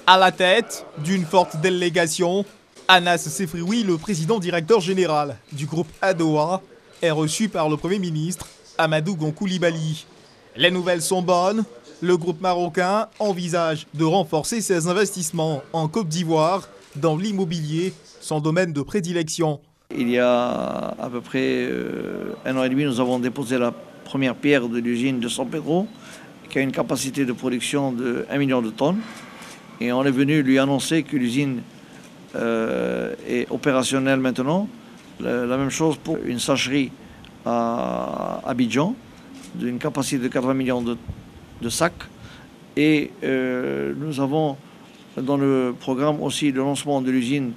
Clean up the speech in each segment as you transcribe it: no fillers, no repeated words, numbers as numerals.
À la tête d'une forte délégation, Anas Sefrioui, le président directeur général du groupe ADOA, est reçu par le Premier ministre Amadou Gon Coulibaly. Les nouvelles sont bonnes. Le groupe marocain envisage de renforcer ses investissements en Côte d'Ivoire dans l'immobilier, son domaine de prédilection. Il y a à peu près 1 an et demi, nous avons déposé la première pierre de l'usine de San Pedro, qui a une capacité de production de 1 million de tonnes. Et on est venu lui annoncer que l'usine est opérationnelle maintenant. La même chose pour une sacherie à Abidjan, d'une capacité de 80 millions de sacs. Et nous avons dans le programme aussi le lancement de l'usine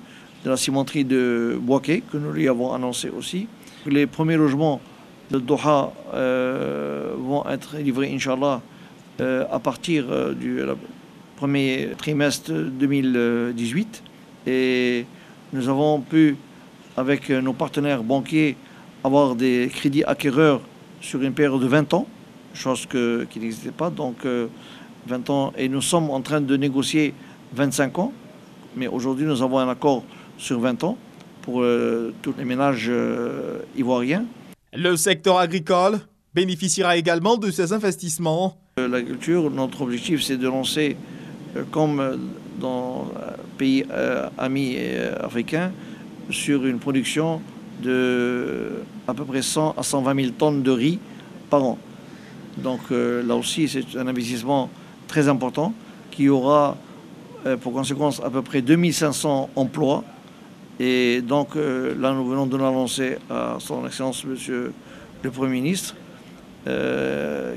de la cimenterie de Bouaké, que nous lui avons annoncé aussi. Les premiers logements de Doha vont être livrés, Inch'Allah, à partir du premier trimestre 2018. Et nous avons pu, avec nos partenaires banquiers, avoir des crédits acquéreurs sur une période de 20 ans, chose qui n'existait pas, donc 20 ans. Et nous sommes en train de négocier 25 ans, mais aujourd'hui nous avons un accord sur 20 ans pour tous les ménages ivoiriens. Le secteur agricole bénéficiera également de ces investissements. L'agriculture, notre objectif, c'est de lancer, comme dans pays amis africains, sur une production de à peu près 100 à 120 000 tonnes de riz par an. Donc là aussi, c'est un investissement très important qui aura pour conséquence à peu près 2500 emplois. Et donc là, nous venons de l'annoncer à son Excellence, Monsieur le Premier ministre,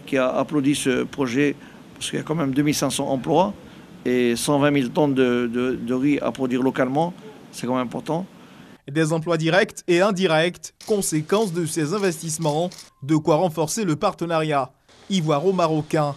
qui a applaudi ce projet, parce qu'il y a quand même 2500 emplois et 120 000 tonnes de riz à produire localement, c'est quand même important. Des emplois directs et indirects, conséquence de ces investissements, de quoi renforcer le partenariat ivoiro-marocain.